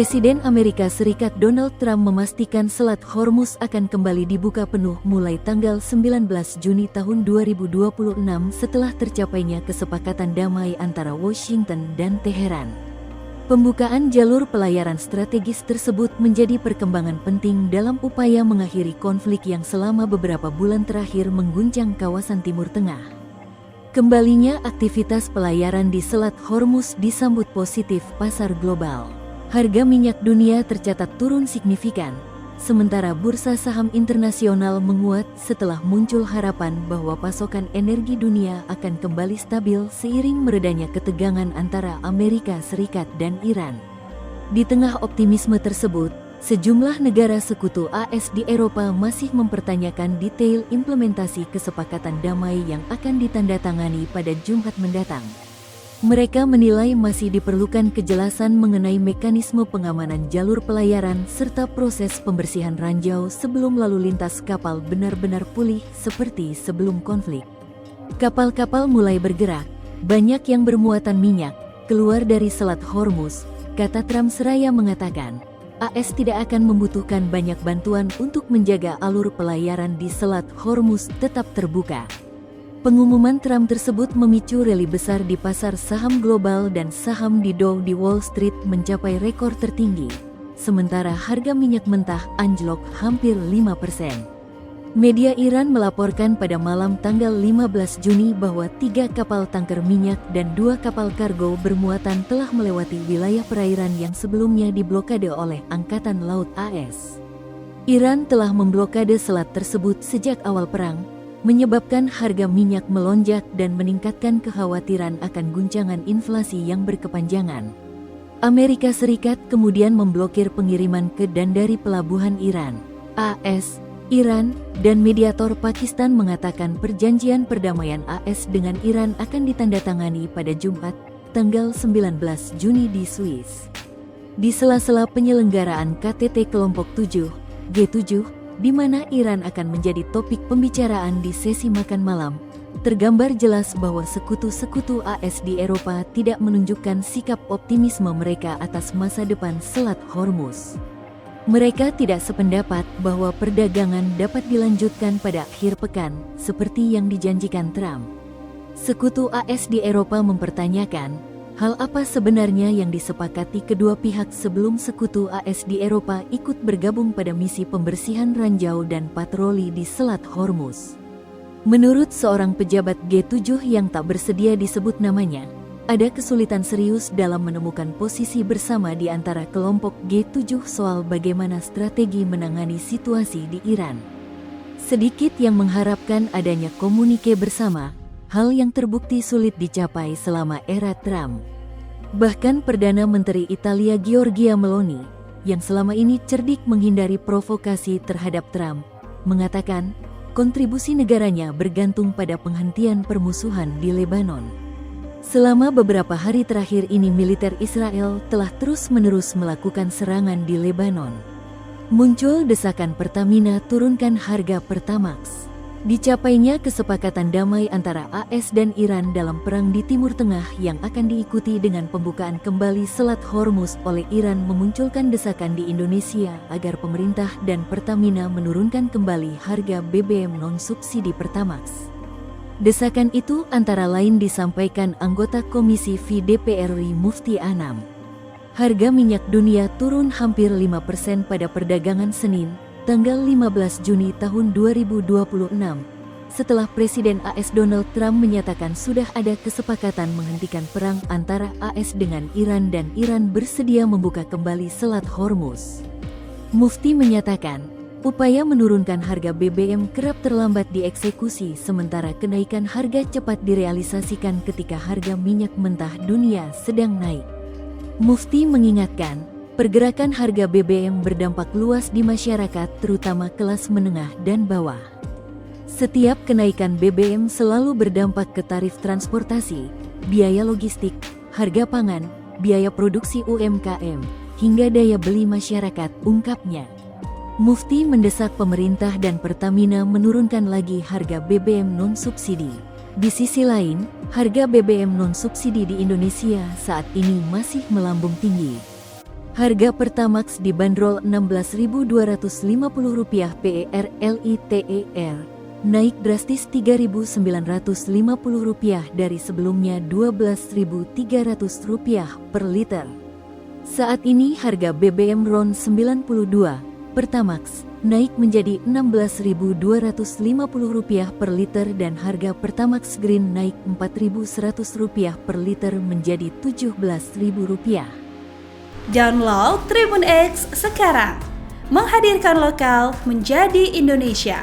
Presiden Amerika Serikat Donald Trump memastikan Selat Hormuz akan kembali dibuka penuh mulai tanggal 19 Juni tahun 2026 setelah tercapainya kesepakatan damai antara Washington dan Teheran. Pembukaan jalur pelayaran strategis tersebut menjadi perkembangan penting dalam upaya mengakhiri konflik yang selama beberapa bulan terakhir mengguncang kawasan Timur Tengah. Kembalinya aktivitas pelayaran di Selat Hormuz disambut positif pasar global. Harga minyak dunia tercatat turun signifikan, sementara bursa saham internasional menguat setelah muncul harapan bahwa pasokan energi dunia akan kembali stabil seiring meredanya ketegangan antara Amerika Serikat dan Iran. Di tengah optimisme tersebut, sejumlah negara sekutu AS di Eropa masih mempertanyakan detail implementasi kesepakatan damai yang akan ditandatangani pada Jumat mendatang. Mereka menilai masih diperlukan kejelasan mengenai mekanisme pengamanan jalur pelayaran serta proses pembersihan ranjau sebelum lalu lintas kapal benar-benar pulih seperti sebelum konflik. Kapal-kapal mulai bergerak, banyak yang bermuatan minyak, keluar dari Selat Hormuz, kata Trump seraya mengatakan, AS tidak akan membutuhkan banyak bantuan untuk menjaga alur pelayaran di Selat Hormuz tetap terbuka. Pengumuman Trump tersebut memicu rally besar di pasar saham global dan saham di Dow di Wall Street mencapai rekor tertinggi, sementara harga minyak mentah anjlok hampir 5%. Media Iran melaporkan pada malam tanggal 15 Juni bahwa 3 kapal tanker minyak dan 2 kapal kargo bermuatan telah melewati wilayah perairan yang sebelumnya diblokade oleh Angkatan Laut AS. Iran telah memblokade selat tersebut sejak awal perang, menyebabkan harga minyak melonjak dan meningkatkan kekhawatiran akan guncangan inflasi yang berkepanjangan. Amerika Serikat kemudian memblokir pengiriman ke dan dari pelabuhan Iran. AS, Iran, dan mediator Pakistan mengatakan perjanjian perdamaian AS dengan Iran akan ditandatangani pada Jumat, tanggal 19 Juni di Swiss. Di sela-sela penyelenggaraan KTT Kelompok 7, G7, di mana Iran akan menjadi topik pembicaraan di sesi makan malam, tergambar jelas bahwa sekutu-sekutu AS di Eropa tidak menunjukkan sikap optimisme mereka atas masa depan Selat Hormuz. Mereka tidak sependapat bahwa perdagangan dapat dilanjutkan pada akhir pekan, seperti yang dijanjikan Trump. Sekutu AS di Eropa mempertanyakan, hal apa sebenarnya yang disepakati kedua pihak sebelum sekutu AS di Eropa ikut bergabung pada misi pembersihan ranjau dan patroli di Selat Hormuz? Menurut seorang pejabat G7 yang tak bersedia disebut namanya, ada kesulitan serius dalam menemukan posisi bersama di antara kelompok G7 soal bagaimana strategi menangani situasi di Iran. Sedikit yang mengharapkan adanya komunike bersama, hal yang terbukti sulit dicapai selama era Trump. Bahkan Perdana Menteri Italia Giorgia Meloni, yang selama ini cerdik menghindari provokasi terhadap Trump, mengatakan kontribusi negaranya bergantung pada penghentian permusuhan di Lebanon. Selama beberapa hari terakhir ini militer Israel telah terus-menerus melakukan serangan di Lebanon. Muncul desakan Pertamina turunkan harga Pertamax. Dicapainya kesepakatan damai antara AS dan Iran dalam perang di Timur Tengah yang akan diikuti dengan pembukaan kembali Selat Hormuz oleh Iran memunculkan desakan di Indonesia agar pemerintah dan Pertamina menurunkan kembali harga BBM non-subsidi Pertamax. Desakan itu antara lain disampaikan anggota Komisi V DPR RI Mufti Anam. Harga minyak dunia turun hampir 5% pada perdagangan Senin, tanggal 15 Juni tahun 2026, setelah Presiden AS Donald Trump menyatakan sudah ada kesepakatan menghentikan perang antara AS dengan Iran dan Iran bersedia membuka kembali Selat Hormuz. Mufti menyatakan, upaya menurunkan harga BBM kerap terlambat dieksekusi sementara kenaikan harga cepat direalisasikan ketika harga minyak mentah dunia sedang naik. Mufti mengingatkan, pergerakan harga BBM berdampak luas di masyarakat terutama kelas menengah dan bawah. Setiap kenaikan BBM selalu berdampak ke tarif transportasi, biaya logistik, harga pangan, biaya produksi UMKM, hingga daya beli masyarakat, ungkapnya. Mufti mendesak pemerintah dan Pertamina menurunkan lagi harga BBM non-subsidi. Di sisi lain, harga BBM non-subsidi di Indonesia saat ini masih melambung tinggi. Harga Pertamax dibanderol Rp16.250 per liter, naik drastis Rp3.950 dari sebelumnya Rp12.300 per liter. Saat ini harga BBM RON 92 Pertamax naik menjadi Rp16.250 per liter dan harga Pertamax Green naik Rp4.100 per liter menjadi Rp17.000. Download Tribun X sekarang, menghadirkan lokal menjadi Indonesia.